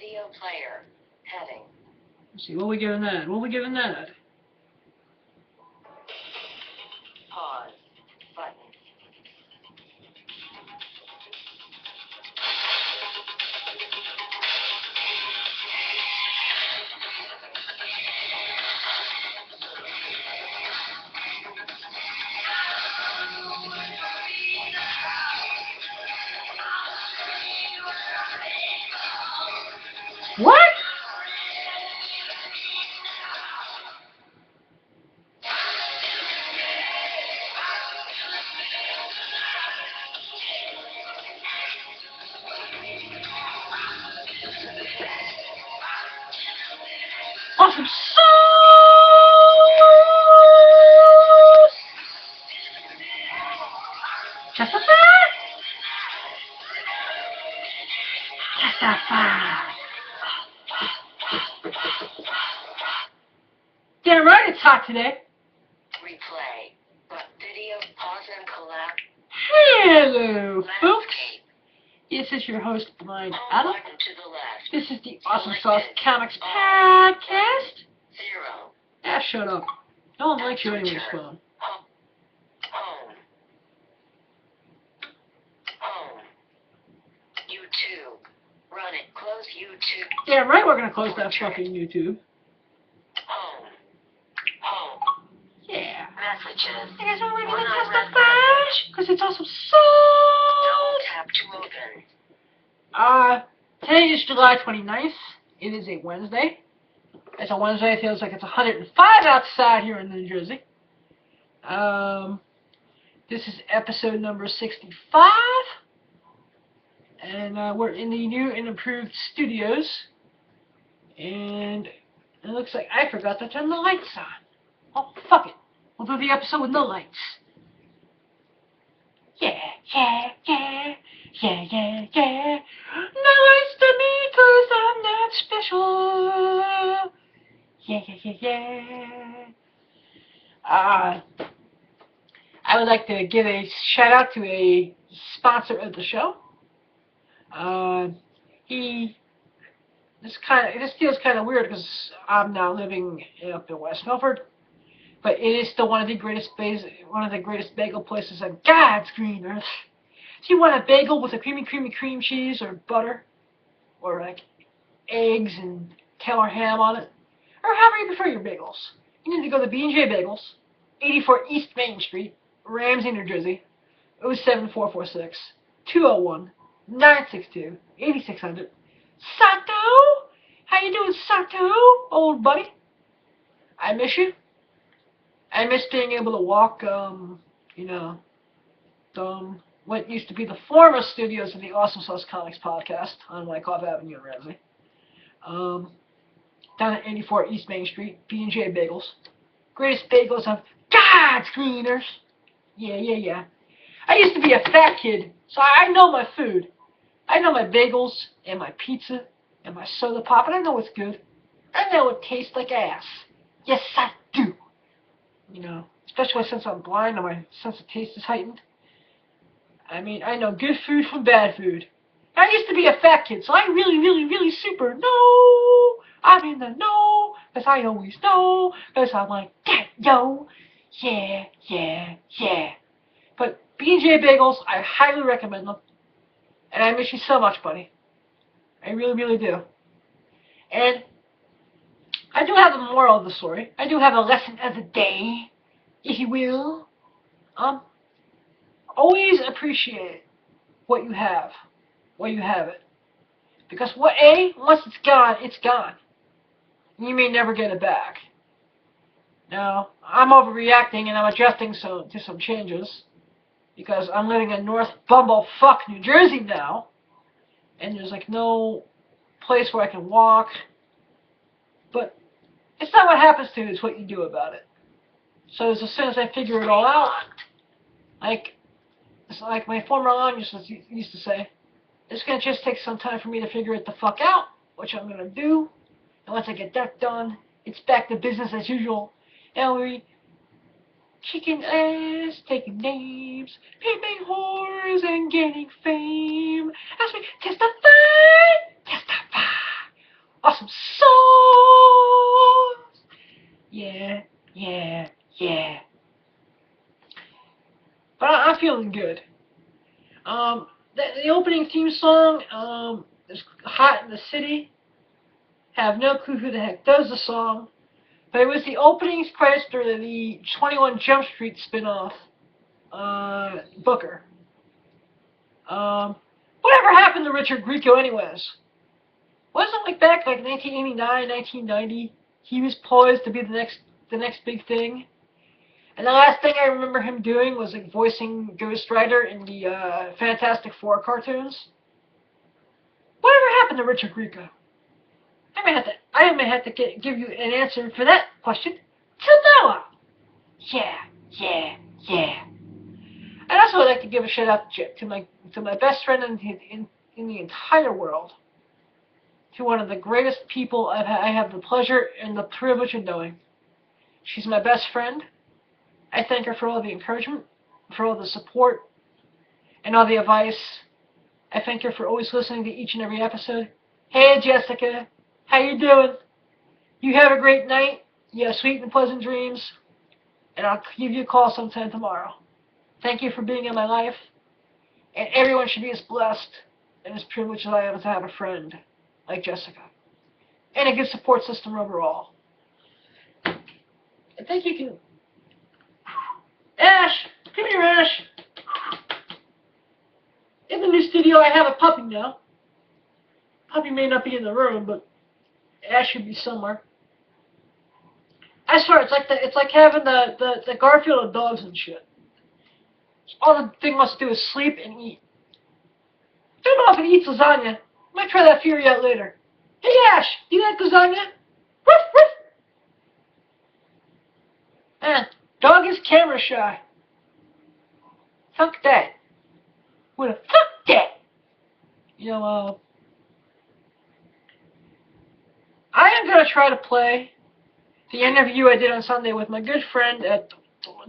video player. Heading. Let's see, what are we giving that? What are we giving that? Pause. Button. What? Awesome sauce! Justify! Justify! Damn right it's hot today. Replay. But video pause and collect. Hello, folks. Landscape. This is your host, Blind Home Adam. button to the left. This is the Awesome Sauce Comics Podcast. 0. Ah, shut up. No one likes you anyways, phone. Home. Home. Home. YouTube. Run it. Close YouTube. Damn right we're gonna close that fucking YouTube. Home. Home. Yeah. Messages. I guess we're ready One to unread testify. message. Because it's Awesome Double Sauce. tap to open. Today is July 29th. It is a Wednesday. It's a Wednesday. It feels like it's 105 outside here in New Jersey. This is episode number 65. And we're in the new and improved studios. And it looks like I forgot to turn the lights on. Oh, fuck it. We'll do the episode with no lights. Yeah, yeah, yeah. Yeah, yeah, yeah. No lights to me, 'cause I'm not special. Yeah, yeah, yeah, yeah. I would like to give a shout out to a sponsor of the show. This feels kind of weird because I'm now living up in West Milford, but it is still one of the greatest bagel places on God's green earth. If you want a bagel with a creamy cream cheese or butter, or like eggs and Taylor ham on it, or however you prefer your bagels, you need to go to B&J Bagels, 84 East Main Street, Ramsey, New Jersey, 07446 201 962 8600. Sato! How you doing, Sato, old buddy? I miss you. I miss being able to walk, what used to be the former studios of the Awesome Sauce Comics Podcast on Wyckoff Avenue in Ramsey. Down at 84 East Main Street, B&J Bagels. Greatest bagels of God's green earth. Yeah, yeah, yeah. I used to be a fat kid, so I know my food. I know my bagels and my pizza and my soda pop, and I know it's good. I know it tastes like ass. Yes, I do. You know, especially since I'm blind and my sense of taste is heightened. I mean, I know good food from bad food. I used to be a fat kid, so I really super know. I'm in the know, because I always know, because I'm like that, yo. Yeah, yeah, yeah. But B&J Bagels, I highly recommend them. And I miss you so much, buddy. I really do. And I do have a moral of the story. I do have a lesson of the day, if you will. Always appreciate what you have it. Because once it's gone, it's gone. You may never get it back. Now, I'm overreacting and I'm adjusting to some changes. Because I'm living in North Bumblefuck, New Jersey now. And there's like no place where I can walk. But it's not what happens to you, it's what you do about it. So as soon as I figure it all out, it's like my former aunt used to say, it's going to just take some time for me to figure it the fuck out, which I'm going to do. And once I get that done, it's back to business as usual. And we kicking ass, taking names, pimping whores, and gaining fame. As we testify opening theme song is Hot in the City. Have no clue who the heck does the song. But it was the opening credits for the 21 Jump Street spin-off, Booker. Whatever happened to Richard Grieco anyways? Wasn't like back like 1989, 1990, he was poised to be the next big thing? And the last thing I remember him doing was like voicing Ghost Rider in the Fantastic Four cartoons. Whatever happened to Richard Grieco? I may have to give you an answer for that question tomorrow. Yeah. I'd also like to give a shout out to my best friend in the entire world, to one of the greatest people I have the pleasure and the privilege of knowing. She's my best friend. I thank her for all the encouragement, for all the support, and all the advice. I thank her for always listening to each and every episode. Hey, Jessica. How you doing? You have a great night. You have sweet and pleasant dreams. And I'll give you a call sometime tomorrow. Thank you for being in my life. And everyone should be as blessed and as privileged as I am to have a friend like Jessica. And a good support system overall. I think you can... Ash! Come here, Ash! In the new studio, I have a puppy now. Puppy may not be in the room, but Ash should be somewhere. I swear, it's like having the Garfield of dogs and shit. All the thing wants to do is sleep and eat. Don't know if it eats lasagna. Might try that theory out later. Hey Ash, you like lasagna? Woof woof. Man, dog is camera shy. Fuck that. What a fuck that. You know, I am gonna try to play the interview I did on Sunday with my good friend at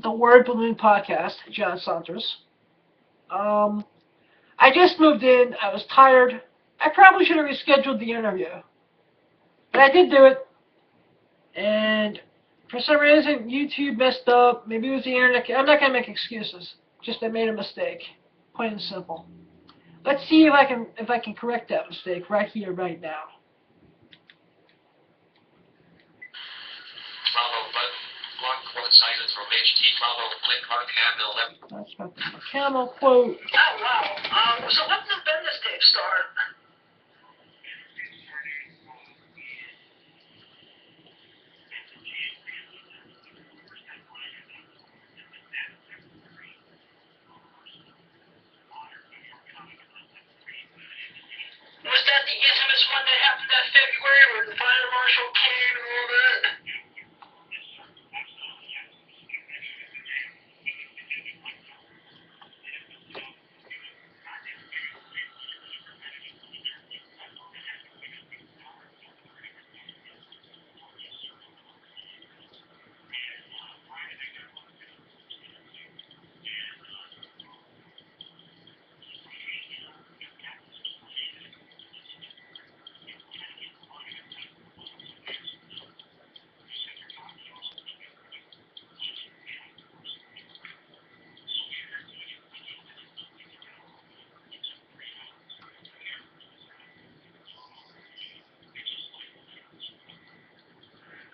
the Word Balloon podcast, John Saunders. I just moved in. I was tired. I probably should have rescheduled the interview. But I did do it. And for some reason, YouTube messed up. Maybe it was the internet. I'm not going to make excuses. Just I made a mistake. Plain and simple. Let's see if I can correct that mistake right here, right now. That's about the camel quote. Oh, wow. So when did Bendis tape start? Was that the infamous one that happened that February where the fire marshal came and all that?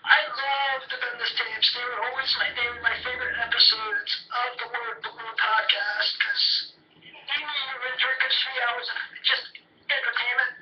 I love the Bendis tapes. They were always my favorite episodes of the Word Balloon podcast because you knew you were going to drink 3 hours of just entertainment.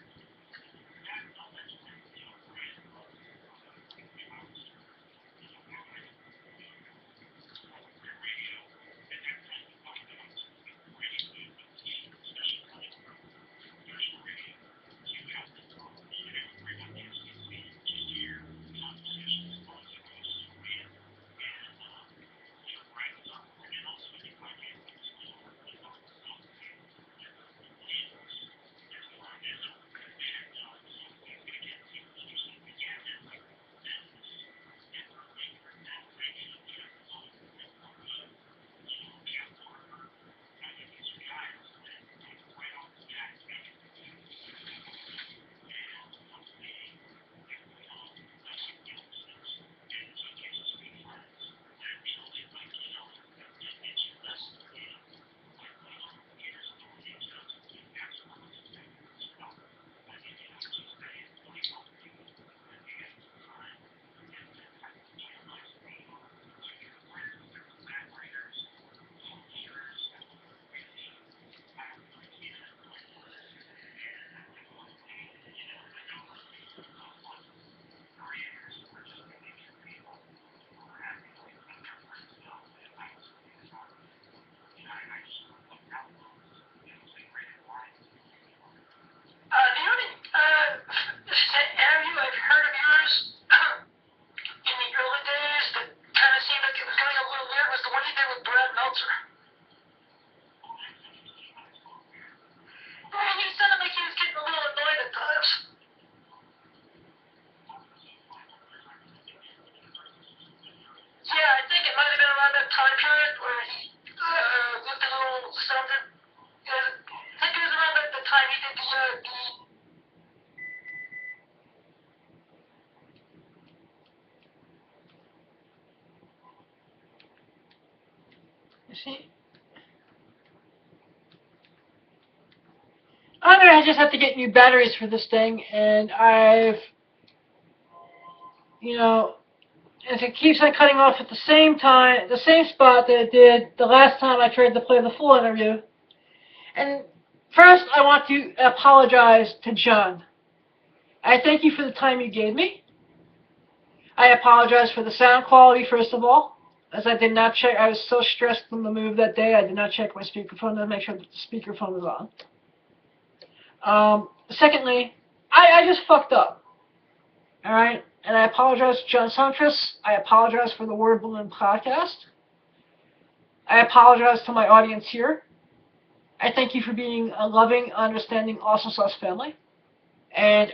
time you did You see? I'm gonna just have to get new batteries for this thing, and I've, you know, if it keeps on cutting off at the same time, the same spot that it did the last time I tried to play the full interview. And first, I want to apologize to John. I thank you for the time you gave me. I apologize for the sound quality, first of all, as I did not check. I was so stressed from the move that day, I did not check my speakerphone to make sure that the speakerphone was on. Secondly, I just fucked up. Alright? And I apologize to John Suntress. I apologize for the Word Balloon podcast. I apologize to my audience here. I thank you for being a loving, understanding, awesome sauce family. And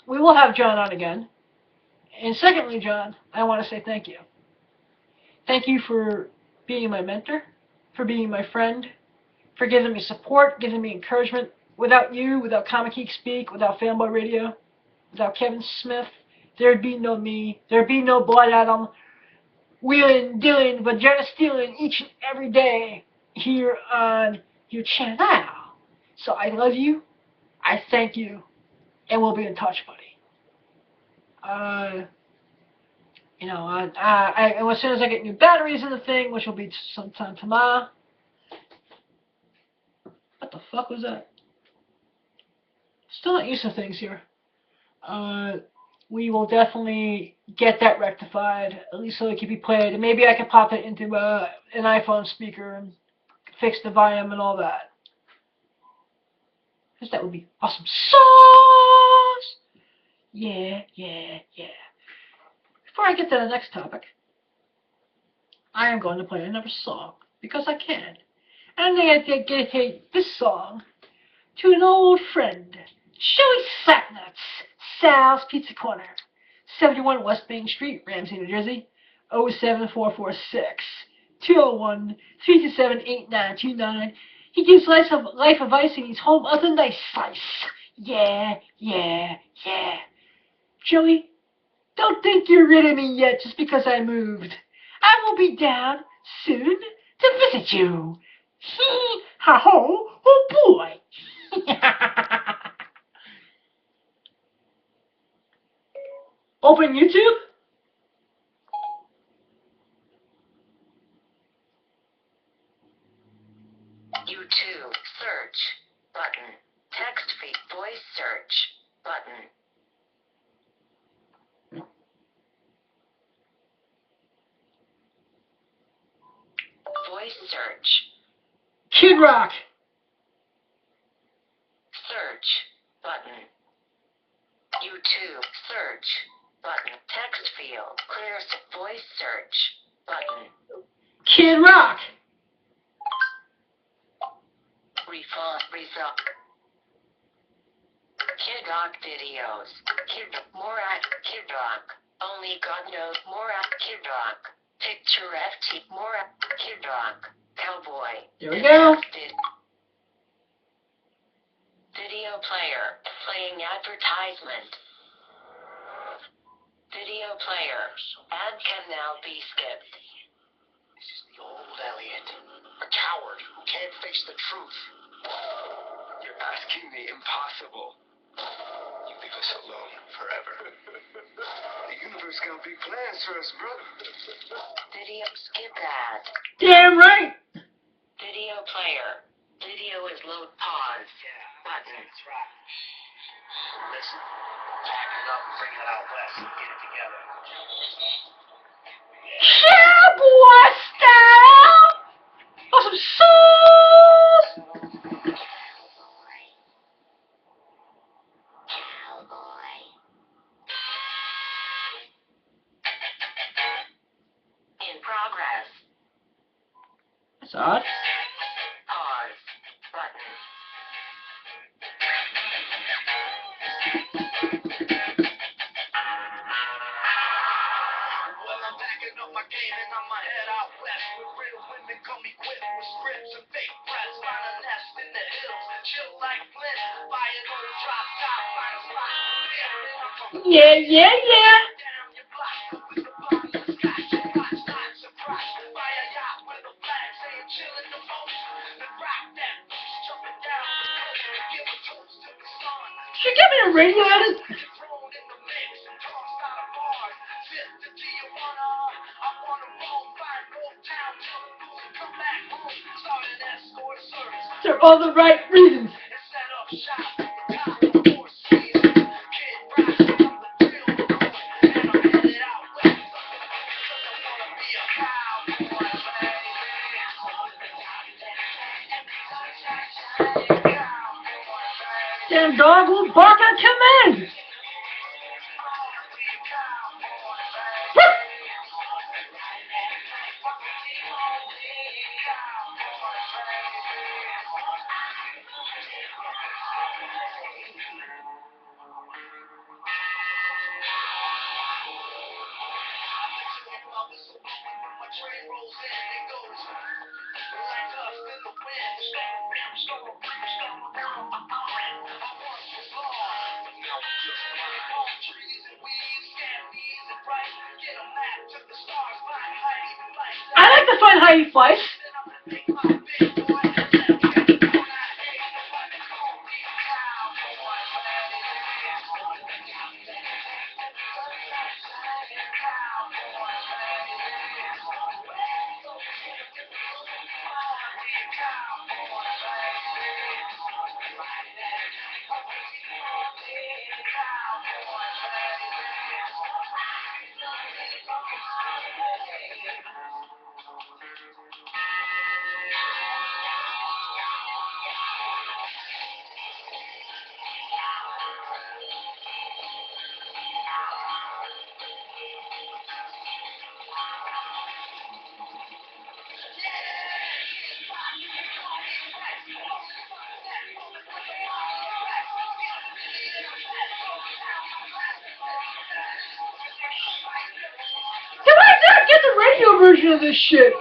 we will have John on again. And secondly, John, I want to say thank you. Thank you for being my mentor, for being my friend, for giving me support, giving me encouragement. Without you, without Comic Geek Speak, without Fanboy Radio, without Kevin Smith, there'd be no me, there'd be no Blood Adam, wheeling, dealing, vagina stealing each and every day here on your channel. So I love you, I thank you, and we'll be in touch, buddy. And as soon as I get new batteries in the thing, which will be sometime tomorrow. What the fuck was that? Still not used to things here. We will definitely get that rectified, at least so it can be played. And maybe I can pop it into an iPhone speaker and fix the volume and all that. Because that would be awesome sauce! Yeah. Before I get to the next topic, I am going to play another song, because I can. And I'm going to dedicate this song to an old friend, Joey Sacknuts, Sal's Pizza Corner, 71 West Main Street, Ramsey, New Jersey, 07446 201 327 8929. He gives life advice and he's home of the nice slice. Yeah. Joey, don't think you're rid of me yet just because I moved. I will be down soon to visit you. Hee ha ho, oh boy. Open YouTube. YouTube search button. Text feed voice search button. Voice search. Kid Rock. Search button. YouTube search button. Text field. Clear voice search button. Kid Rock. Result. Kid Rock videos. More at Kid Rock. Only God knows more at Kid Rock. Picture FT. More at Kid Rock. Cowboy. There we go. Video player. Playing advertisement. Video player. Ad can now be skipped. This is the old Elliot. A coward who can't face the truth. You're asking the impossible. You leave us alone forever. The universe got big plans for us, brother. Video skip ad. Damn right. Video player. Video is load pause. Button. That's right. Listen, pack it up and bring it out west and get it together. Cowboy style. Awesome sauce. In progress. That's odd. Pause. Button. Well, I'm packing up my game and I'm head out west. With real women come equipped with scripts and fake press. Find a nest in the hills, chill like Flint. Yeah, yeah, yeah. Should give me a radio edit. For all the right reasons. Damn dog will bark at command. I like to find how he flies. Did I not get the radio version of this shit?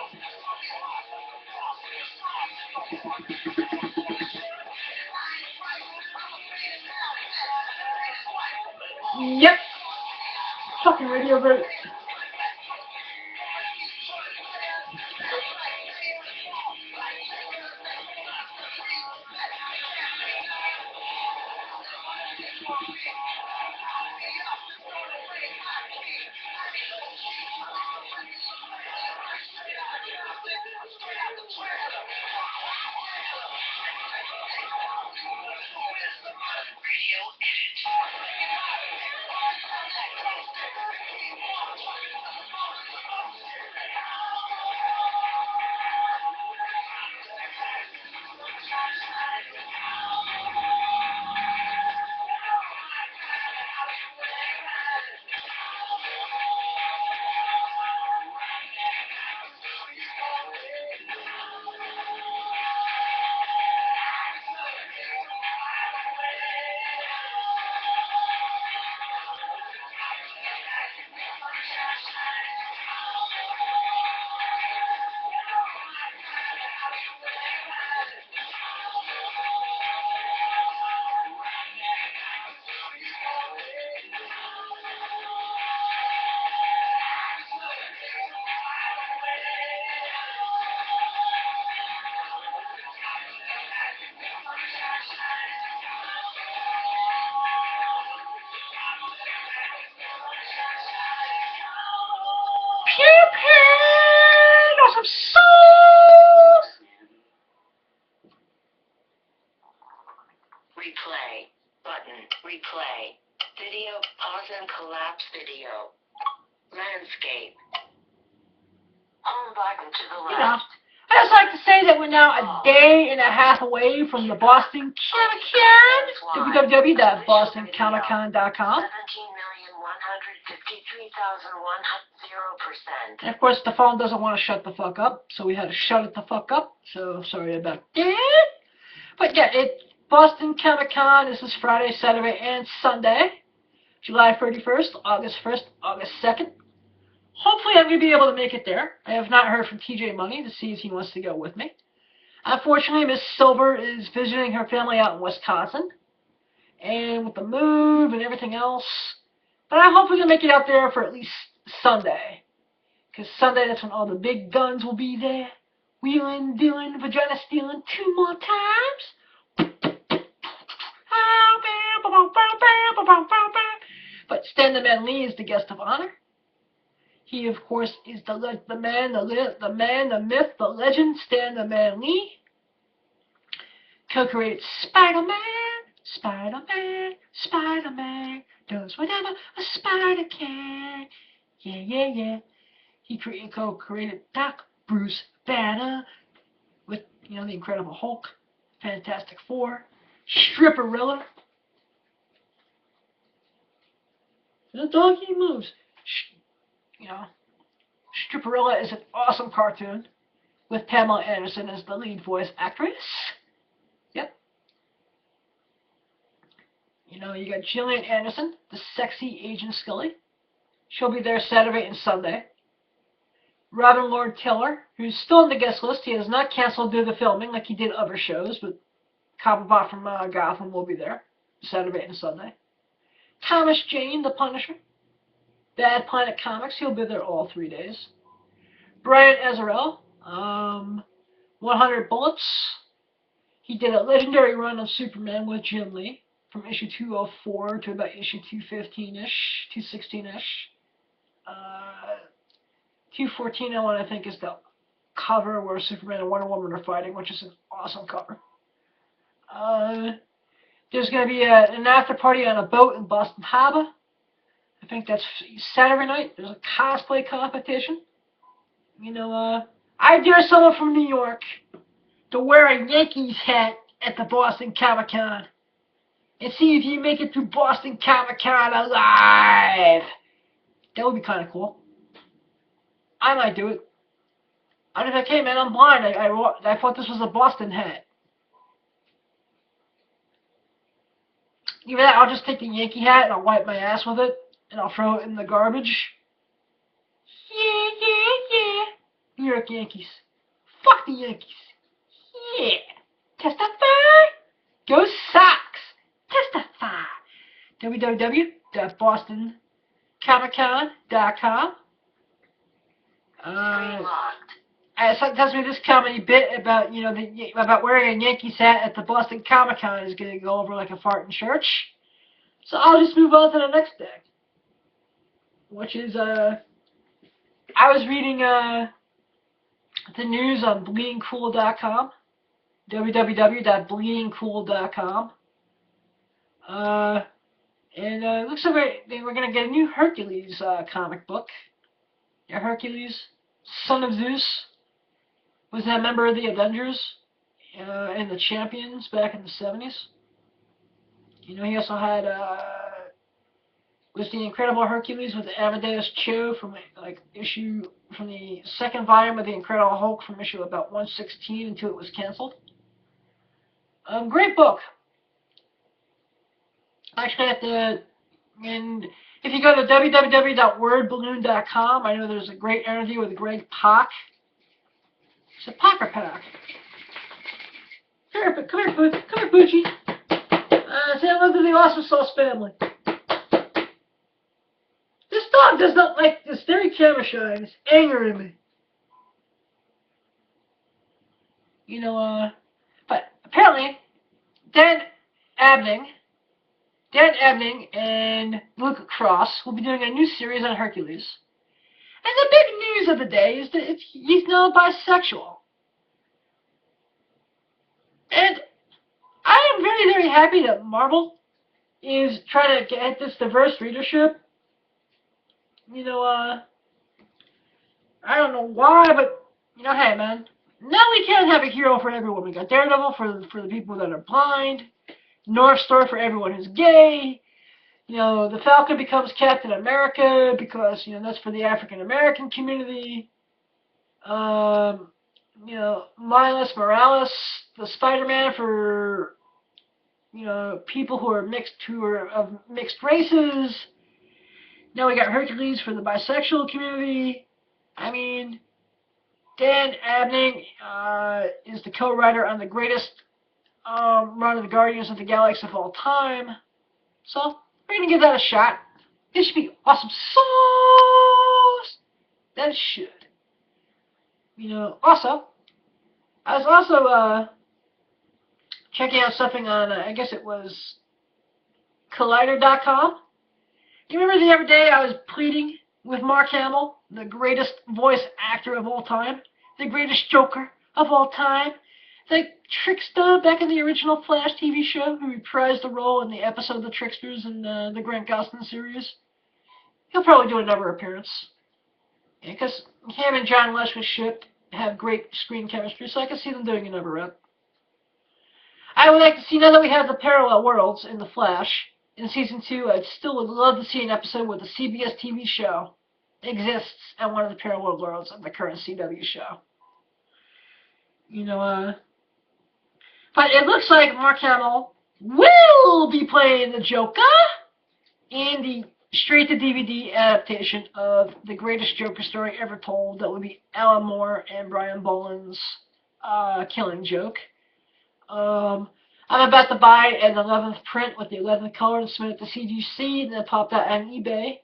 Yep. Fucking radio version. Awesome sauce! Replay. Button. Replay. Video. Pause and collapse video. Landscape. Home button to the You know, left. I just like to say that we're now a day and a half away from the Boston Comic-Con. www.bostoncomiccon.com. 17,153,100%. And of course, the phone doesn't want to shut the fuck up, so we had to shut it the fuck up. So sorry about that. But yeah, Boston Comic-Con is this Friday, Saturday, and Sunday, July 31st, August 1st, August 2nd. Hopefully I'm going to be able to make it there. I have not heard from TJ Money to see if he wants to go with me. Unfortunately, Miss Silver is visiting her family out in Wisconsin. and with the move and everything else. But I hope we can make it out there for at least Sunday. Because Sunday, that's when all the big guns will be there. Wheeling, dealing, vagina stealing 2 more times. But Stan the Man Lee is the guest of honor. He, of course, is the man, the myth, the legend, Stan the Man Lee. Co-created Spider-Man, Spider-Man, Spider-Man, does whatever a spider can. Yeah, yeah, yeah. He co-created Doc, Bruce Banner, with, the Incredible Hulk, Fantastic Four, Stripperella. The donkey moves. Stripperella is an awesome cartoon with Pamela Anderson as the lead voice actress. Yep. You got Gillian Anderson, the sexy Agent Scully. She'll be there Saturday and Sunday. Robin Lord Taylor, who's still on the guest list. He has not canceled due to filming like he did other shows, but Cobblepot from Gotham will be there Saturday and Sunday. Thomas Jane, the Punisher. Bad Planet Comics, he'll be there all 3 days. Brian Azzarello, 100 Bullets. He did a legendary run of Superman with Jim Lee from issue 204 to about issue 215-ish, 216-ish. 214, I think, is the cover where Superman and Wonder Woman are fighting, which is an awesome cover. There's going to be an after party on a boat in Boston Harbor. I think that's Saturday night. There's a cosplay competition. I dare someone from New York to wear a Yankees hat at the Boston Comic Con and see if you make it to Boston Comic Con alive. That would be kind of cool. I might do it. I'm just like, hey man, I'm blind. I thought this was a Boston hat. Either that, I'll just take the Yankee hat and I'll wipe my ass with it and I'll throw it in the garbage. Yeah, yeah, yeah. New York Yankees. Fuck the Yankees. Yeah. Testify. Go Sox. Testify. www.bostoncomiccon.com. Someone tells me this comedy bit about about wearing a Yankees hat at the Boston Comic Con is going to go over like a fart in church. So I'll just move on to the next thing, which is I was reading the news on bleedingcool.com, www.bleedingcool.com, and it looks like we're going to get a new Hercules comic book. Yeah, Hercules, son of Zeus, was a member of the Avengers and the Champions back in the 70s. He also had was the Incredible Hercules with Amadeus Cho from the second volume of the Incredible Hulk from issue about 116 until it was canceled. Great book. Actually, and if you go to www.wordballoon.com, I know there's a great interview with Greg Pak. It's a Packer Pack. Come here, Poochie. Say hello to the Awesome Sauce family. This dog does not like this very camera shine. It's angering me. But apparently, Dan Abney and Luke Cross will be doing a new series on Hercules. And the big news of the day is that he's now bisexual. And I am very, very happy that Marvel is trying to get this diverse readership. I don't know why, but, hey man, now we can't have a hero for everyone. We got Daredevil for the people that are blind, North Star for everyone who's gay. The Falcon becomes Captain America because, that's for the African American community. Miles Morales, the Spider-Man for, people who are of mixed races. Now we got Hercules for the bisexual community. I mean, Dan Abney is the co-writer on the greatest run of the Guardians of the Galaxy of all time. So, we're going to give that a shot. This should be awesome sauce. That should. Also, I was also checking out something on, I guess it was Collider.com. You remember the other day I was pleading with Mark Hamill, the greatest voice actor of all time, the greatest Joker of all time, the Trickster back in the original Flash TV show, who reprised the role in the episode The Tricksters in the Grant Gustin series. He'll probably do another appearance. Because him and John Leschwitz have great screen chemistry, so I can see them doing another rep. I would like to see, now that we have the parallel worlds in The Flash, in Season 2, I still would love to see an episode where the CBS TV show exists at one of the parallel worlds of the current CW show. But it looks like Mark Hamill will be playing the Joker in the straight-to-DVD adaptation of the greatest Joker story ever told. That would be Alan Moore and Brian Boland's Killing Joke. I'm about to buy an 11th print with the 11th color and submit it to CGC, and then pop that on eBay.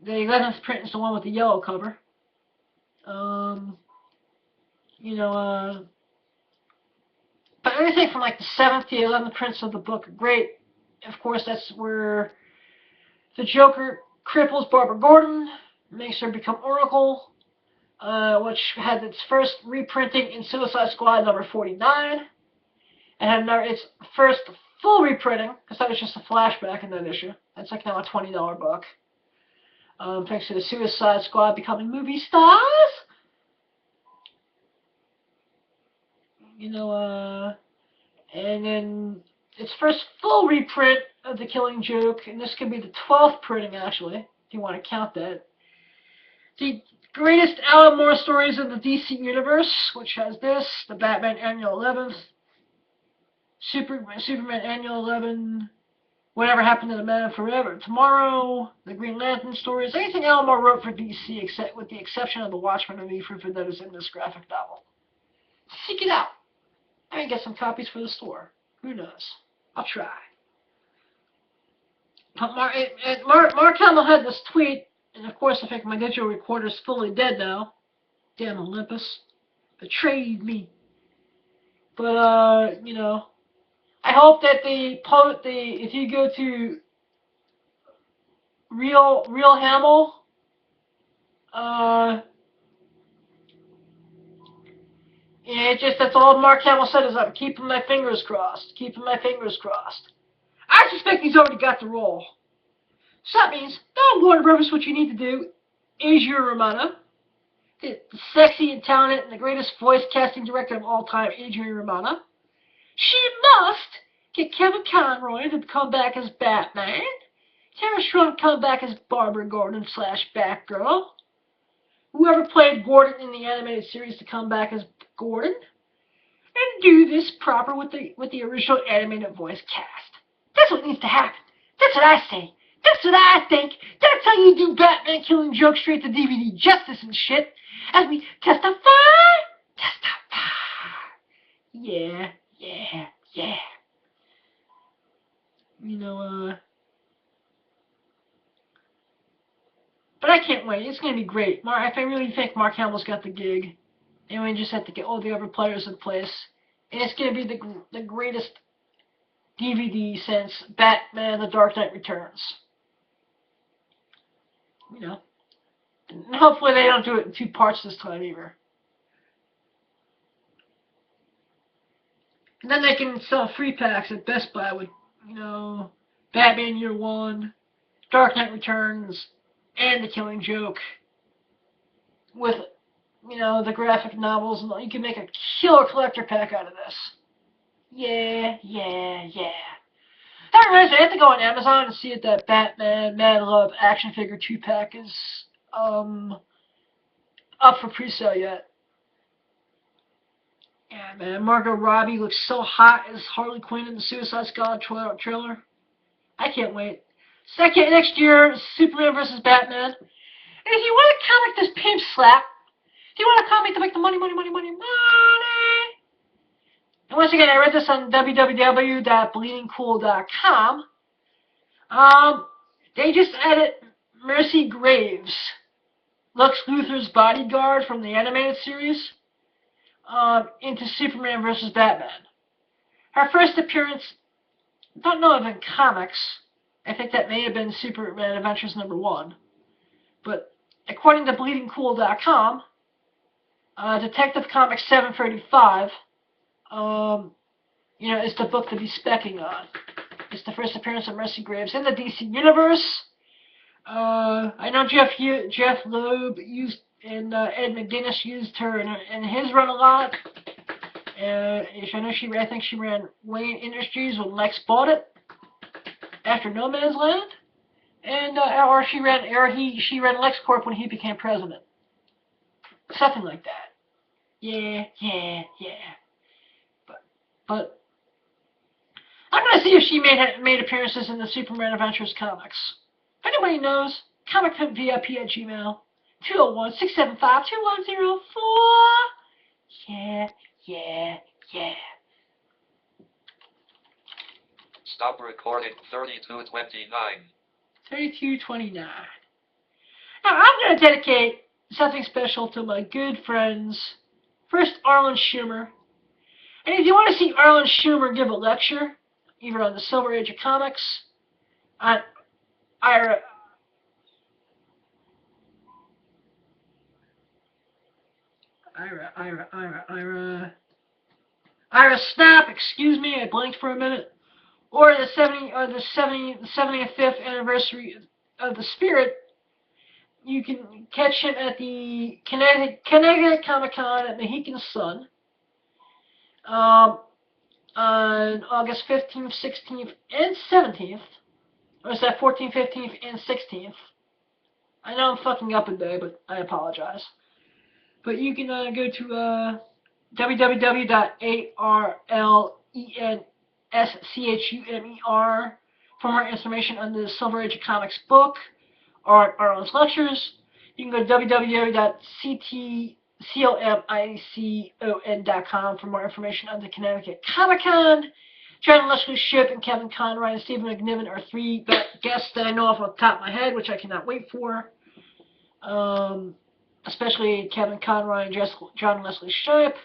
The 11th print is the one with the yellow cover. But everything from like the 7th to the 11th prints of the book are great. Of course, that's where the Joker cripples Barbara Gordon, makes her become Oracle, which had its first reprinting in Suicide Squad number 49. And had its first full reprinting, because that was just a flashback in that issue. That's like now a $20 book. Thanks to the Suicide Squad becoming movie stars. And then its first full reprint of The Killing Joke, and this could be the 12th printing actually, if you want to count that. The greatest Alan Moore stories in the DC Universe, which has this, the Batman Annual 11th, Superman Annual 11, Whatever Happened to the Man of Forever Tomorrow, the Green Lantern stories, anything Alan Moore wrote for DC, except with the exception of the Watchmen and V for that is in this graphic novel. Seek it out. I may get some copies for the store. Who knows? I'll try. But Mark Hamill had this tweet, and of course I think my digital recorder is fully dead now. Damn Olympus. Betrayed me. But, I hope that if you go to Real Hamill, that's all Mark Hamill said is, I'm keeping my fingers crossed. Keeping my fingers crossed. I suspect he's already got the role. So that means, now Warner Brothers, what you need to do is your Romano, the sexy and talented and the greatest voice casting director of all time, Adrian Romano. She must get Kevin Conroy to come back as Batman, Tara Strong come back as Barbara Gordon / Batgirl, whoever played Gordon in the animated series to come back as Gordon, and do this proper with the original animated voice cast. That's what needs to happen. That's what I say. That's what I think. That's how you do Batman Killing Joke straight to DVD justice and shit. As we testify. Yeah. But I can't wait. It's going to be great. I really think Mark Hamill's got the gig. And we just have to get all the other players in place. And it's going to be the greatest DVD since Batman The Dark Knight Returns. And hopefully they don't do it in 2 parts this time either. And then they can sell free packs at Best Buy with, Batman Year One, Dark Knight Returns, and The Killing Joke. With, the graphic novels, and you can make a killer collector pack out of this. Yeah. That reminds me, I have to go on Amazon and see if that Batman Mad Love action figure 2-pack is up for pre-sale yet. Yeah, man, Margot Robbie looks so hot as Harley Quinn in the Suicide Squad trailer. I can't wait. Next year, Superman vs. Batman. And if you want to comic this pimp slap, if you want a comic to make the money. And once again, I read this on www.bleedingcool.com. They just added Mercy Graves, Lex Luthor's bodyguard from the animated series, into Superman vs. Batman. Her first appearance, don't know if in comics. I think that may have been Superman Adventures #1. But according to BleedingCool.com, Detective Comics 735, is the book to be specking on. It's the first appearance of Mercy Graves in the DC Universe. I know Jeff Loeb used and Ed McGuinness used her in his run a lot. I think she ran Wayne Industries when Lex bought it after No Man's Land, and she ran LexCorp when he became president. Something like that. Yeah. But I'm gonna see if she made appearances in the Superman Adventures comics. If anybody knows, comicvip@gmail, 201-675-2104. Yeah. Stop recording 3229. 3229. Now I'm gonna dedicate something special to my good friends. First, Arlen Schumer. And if you want to see Arlen Schumer give a lecture, either on the Silver Age of Comics, on Ira Snap, excuse me, I blanked for a minute, or the 75th anniversary of the Spirit, you can catch him at the Connecticut Comic Con at Mohegan Sun. On August 15th, 16th, and 17th. Or is that 14th, 15th, and 16th? I know I'm fucking up a day, but I apologize. But you can go to www.arlenschumer for more information on the Silver Age of Comics book or Arlen's lectures. You can go to www.comicon.com for more information on the Connecticut Comic Con. John Leslie Shipp and Kevin Conroy and Stephen McNiven are 3 guests that I know off the top of my head, which I cannot wait for. Especially Kevin Conroy and John Leslie Shipp,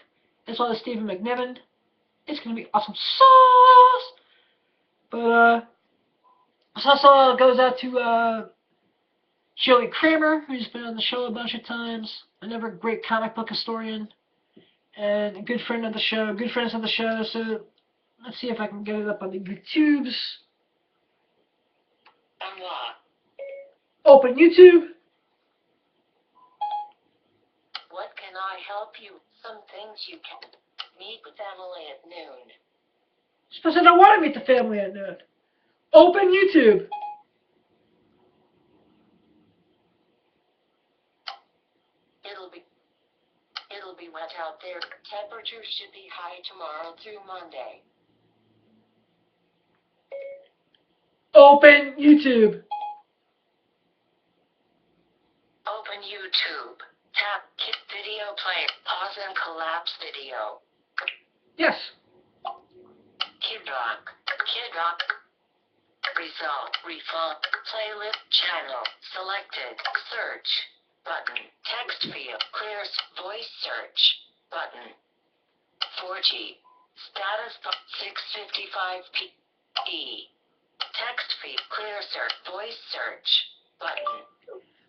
as well as Stephen McNiven. It's going to be awesome sauce! But, this also goes out to, Joey Kramer, who's been on the show a bunch of times, another great comic book historian, and a good friends of the show, so let's see if I can get it up on the YouTubes. Open YouTube. What can I help you? Some things you can meet with Emily at noon. Suppose I don't want to meet the family at noon. Open YouTube. It'll be wet out there. Temperatures should be high tomorrow through Monday. Open YouTube. Open YouTube. Tap video play. Pause and collapse video. Yes. Kid Rock. Result. Refund. Playlist channel. Selected. Search. Button. Text field. Clear voice search. Button. 4G. Status 6:55 p.m. Text field. Clear search. Voice search. Button.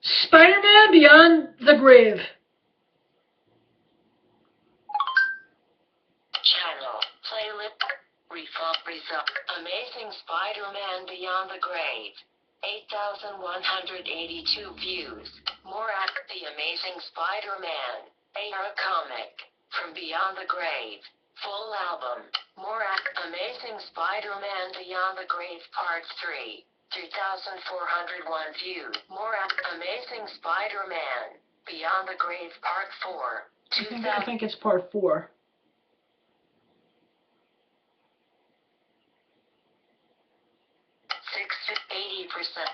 Spider-Man Beyond the Grave. Channel. Playlist. Refund. Result. Amazing Spider-Man Beyond the Grave. 8,182 views. More at The Amazing Spider-Man. A comic. From Beyond the Grave. Full album. More at Amazing Spider-Man Beyond the Grave Part 3. 3,401 views. More at Amazing Spider-Man Beyond the Grave Part 4. I think it's Part 4.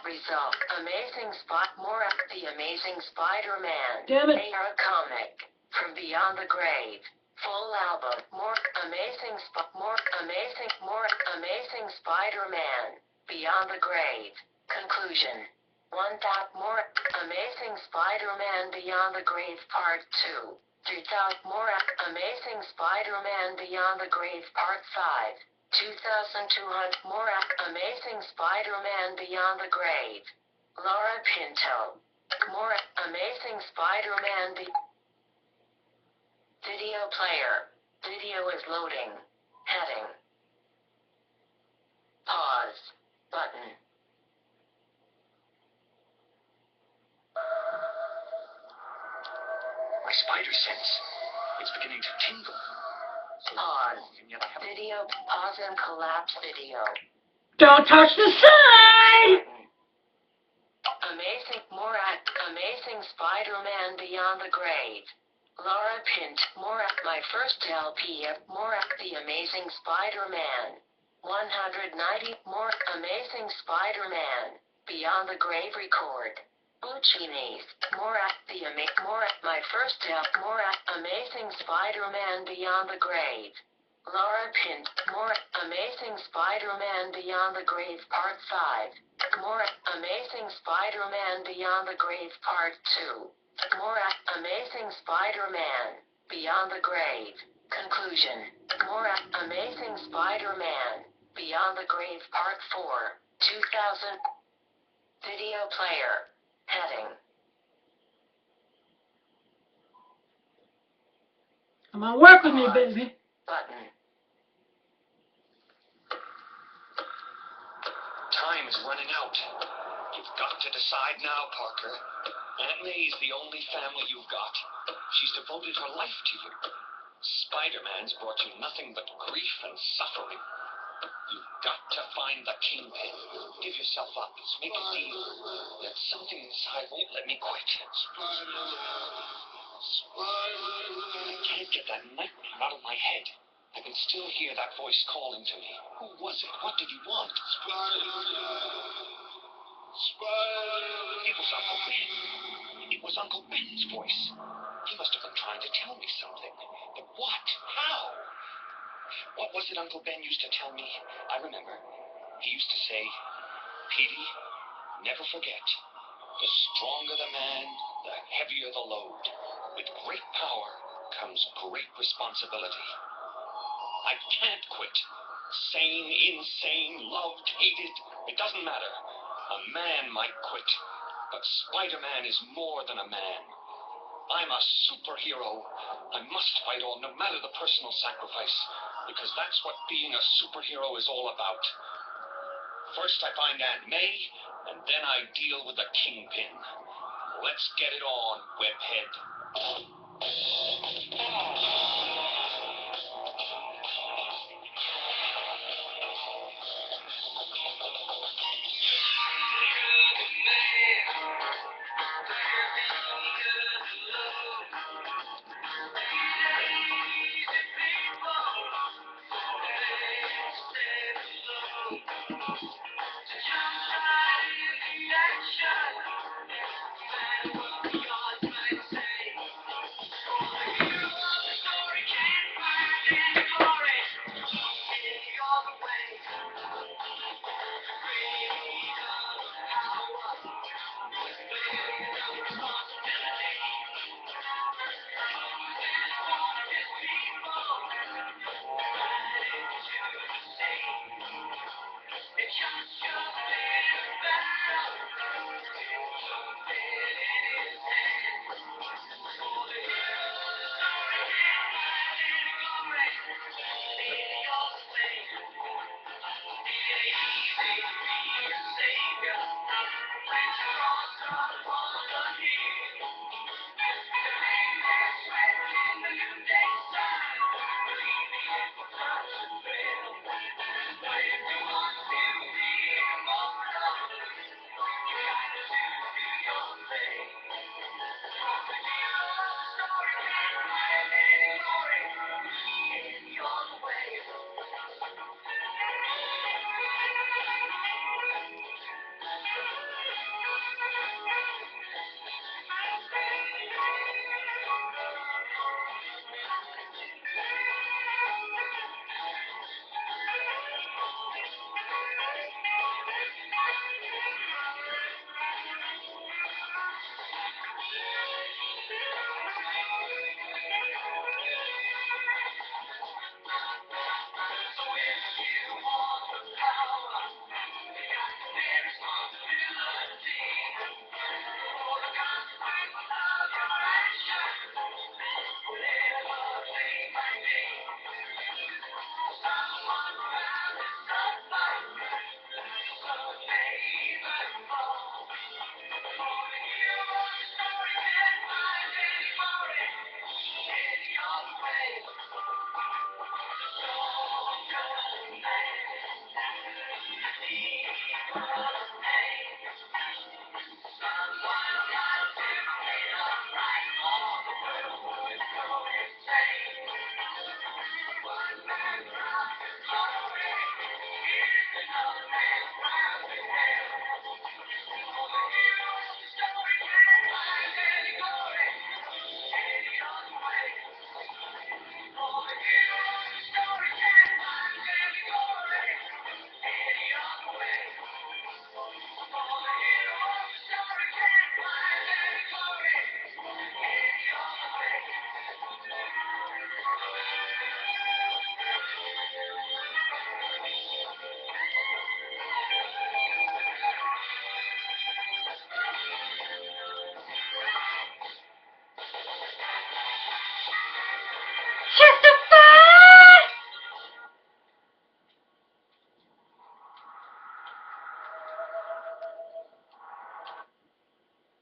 Result. Amazing Spot. More at The Amazing Spider-Man. Damn it. Comic. From Beyond the Grave. Full album. More Amazing Spider-Man. Beyond the Grave. Conclusion. 1,000 more Amazing Spider-Man Beyond the Grave Part 2. 3,000 more Amazing Spider-Man Beyond the Grave Part 5. 2,200 more Amazing Spider-Man Beyond the Grave. Laura Pinto. More Amazing Spider-Man Video player. Video is loading. Heading. Pause. Button. My spider sense. It's beginning to tingle. Pause. Video. Pause and collapse video. Don't touch the side! Amazing Spider-Man Beyond the Grave. Laura Pint. My first LP. The Amazing Spider-Man. 190 more Amazing Spider-Man Beyond the Grave record. Buccinis. My first Amazing Spider-Man Beyond the Grave. Laura Pint. Amazing Spider-Man Beyond the Grave Part 5. Amazing Spider-Man Beyond the Grave Part 2. Amazing Spider-Man Beyond the Grave. Conclusion. Amazing Spider-Man Beyond the Grave Part 4. 2000. Video player. Heading. Come on, work with me, baby. Button. Time is running out. You've got to decide now, Parker. Aunt May's the only family you've got. She's devoted her life to you. Spider-Man's brought you nothing but grief and suffering. You've got to find the Kingpin. Give yourself up. Let's make a deal. That something inside won't let me quit. I can't get that nightmare out of my head. I can still hear that voice calling to me. Who was it? What did he want? It was Uncle Ben. It was Uncle Ben's voice. He must have been trying to tell me something. But what? How? What was it Uncle Ben used to tell me? I remember. He used to say, Petey, never forget. The stronger the man, the heavier the load. With great power comes great responsibility. I can't quit. Sane, insane, loved, hated, it doesn't matter. A man might quit, but Spider-Man is more than a man. I'm a superhero. I must fight on, no matter the personal sacrifice, because that's what being a superhero is all about. First I find Aunt May, and then I deal with the Kingpin. Let's get it on, webhead.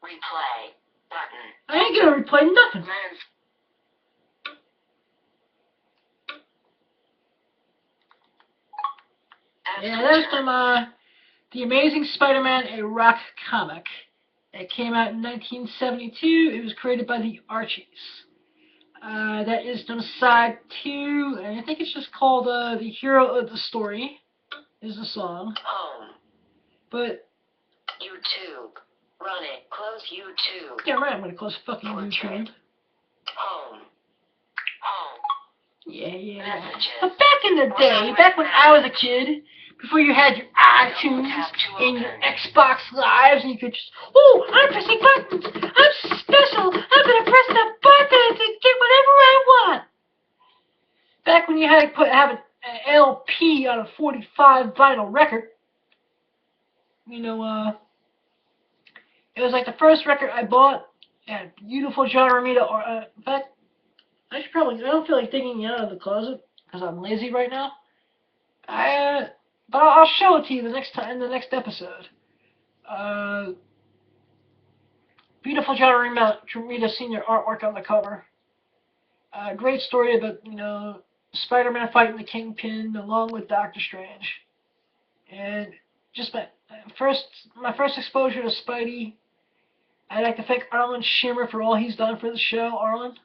Replay button. I ain't gonna replay nothing. Men's Yeah, that was from The Amazing Spider-Man, a rock comic. It came out in 1972. It was created by the Archies. That is from side 2, and I think it's just called The Hero of the Story is the song. Home. But, YouTube. Run it. Close YouTube. yeah, right, I'm gonna close fucking YouTube. Home. Home. Yeah. Messages. But back in the day, back when I was a kid, before you had your iTunes and your Xbox Lives, and you could just, oh, I'm pressing buttons, I'm special, I'm gonna press the button to get whatever I want. Back when you had to have an LP on a 45 vinyl record, you know, it was like the first record I bought, and beautiful John Romita, in fact, I don't feel like digging it out of the closet, because I'm lazy right now. But I'll show it to you the next time in the next episode. Beautiful John Romita Sr. artwork on the cover. Great story about, you know, Spider-Man fighting the Kingpin along with Doctor Strange. And just my first exposure to Spidey. I'd like to thank Arlen Shimmer for all he's done for the show. Arlen,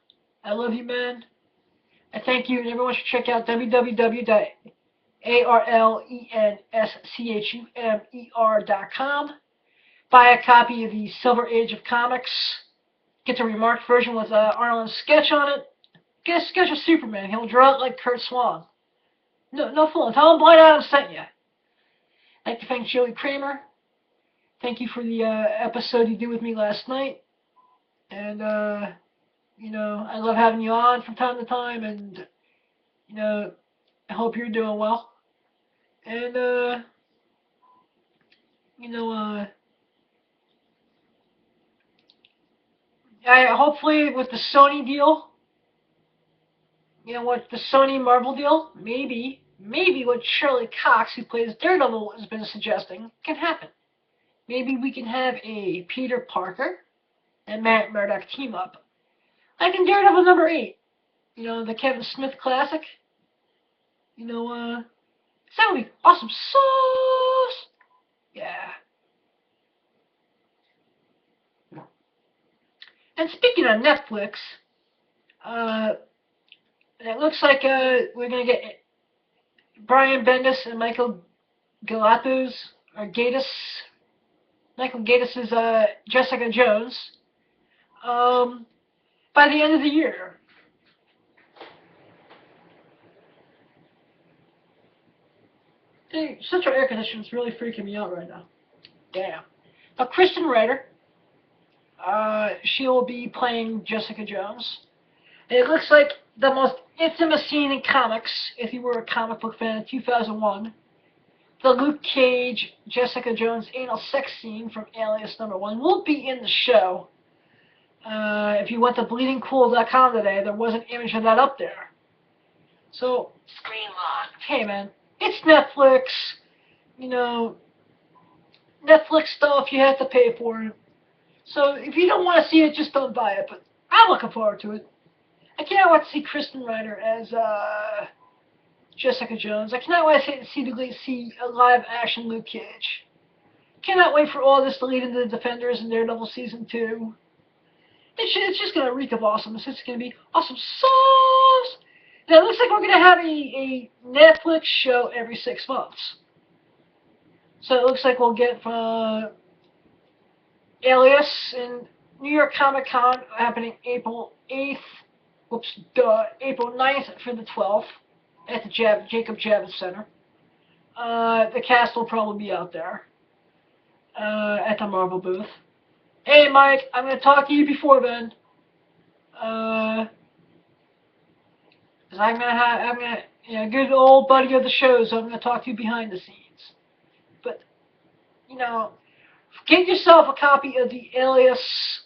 I love you, man. I thank you, and everyone should check out www.arlenschummer.com. Buy a copy of the Silver Age of Comics. Get the remarked version with Arlen's sketch on it. Get a sketch of Superman. He'll draw it like Kurt Swan. No fooling. Tell him Blind Adam sent you. I'd like to thank Joey Kramer. Thank you for the episode you did with me last night. And, you know, I love having you on from time to time, and, you know, I hope you're doing well. And, you know, hopefully with the Sony deal, you know what, the Sony Marvel deal, maybe what Shirley Cox, who plays Daredevil, has been suggesting can happen. Maybe we can have a Peter Parker and Matt Murdock team up. Like in Daredevil number 8, you know, the Kevin Smith classic. You know, that would be awesome sauce. Yeah. And speaking of Netflix, it looks like we're gonna get Brian Bendis and Michael Galatos, or Gatiss. Michael Gatiss is Jessica Jones. By the end of the year. Hey, central air conditioning is really freaking me out right now. Damn. Now, Kristen Ritter, she will be playing Jessica Jones. It looks like the most infamous scene in comics, if you were a comic book fan in 2001, the Luke Cage, Jessica Jones anal sex scene from Alias #1 will be in the show. If you went to bleedingcool.com today, there was an image of that up there. So, Screen locked. hey man, it's Netflix. You know, Netflix stuff you have to pay for it. So if you don't want to see it, just don't buy it. But I'm looking forward to it. I cannot wait to see Kristen Ritter as Jessica Jones. I cannot wait to see a live action Luke Cage. Cannot wait for all this to lead into the Defenders and Daredevil season 2. It's just gonna reek of awesomeness. It's gonna be awesome sauce. Now it looks like we're gonna have a Netflix show every 6 months. So it looks like we'll get Alias in New York Comic Con happening April 8th. April 9th for the 12th at the Jacob Javits Center. The cast will probably be out there at the Marvel booth. Hey, Mike, I'm going to talk to you before then. Cause I'm gonna, good old buddy of the show, so I'm going to talk to you behind the scenes. But, get yourself a copy of the Alias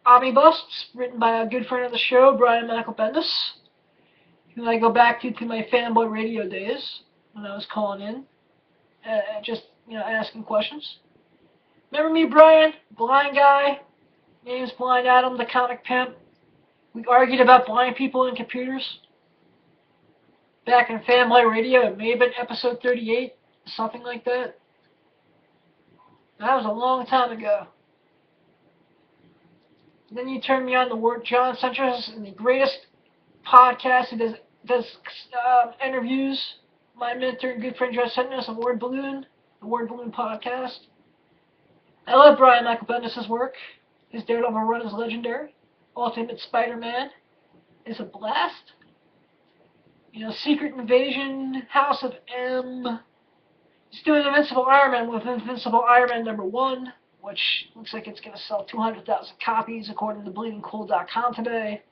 Omnibus, written by a good friend of the show, Brian Michael Bendis, who I go back to my fanboy radio days when I was calling in, just asking questions. Remember me, Brian? Blind guy. Name's Blind Adam, the comic pimp. We argued about blind people and computers back in fanboy radio. It may have been episode 38, something like that. That was a long time ago. Then you turned me on to Word John Centris, the greatest podcast who does interviews. My mentor and good friend John Centris on Word Balloon, the Word Balloon podcast. I love Brian Michael Bendis' work. His Daredevil run is legendary. Ultimate Spider-Man is a blast. Secret Invasion, House of M. He's doing Invincible Iron Man with Invincible Iron Man #1, which looks like it's going to sell 200,000 copies according to BleedingCool.com today.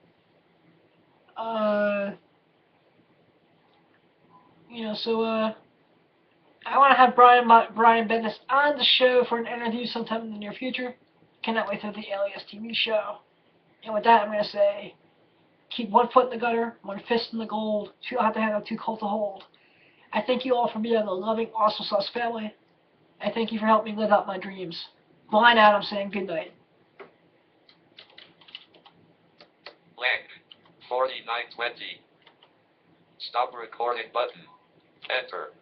I want to have Brian Bendis on the show for an interview sometime in the near future. Cannot wait for the Alias TV show. And with that, I'm going to say, keep one foot in the gutter, one fist in the gold. Two out the hand, too cold to hold. I thank you all for being the loving Awesome Sauce family. I thank you for helping me live out my dreams. Blind Adam saying good night. Blank. 4920. Stop recording button. Enter.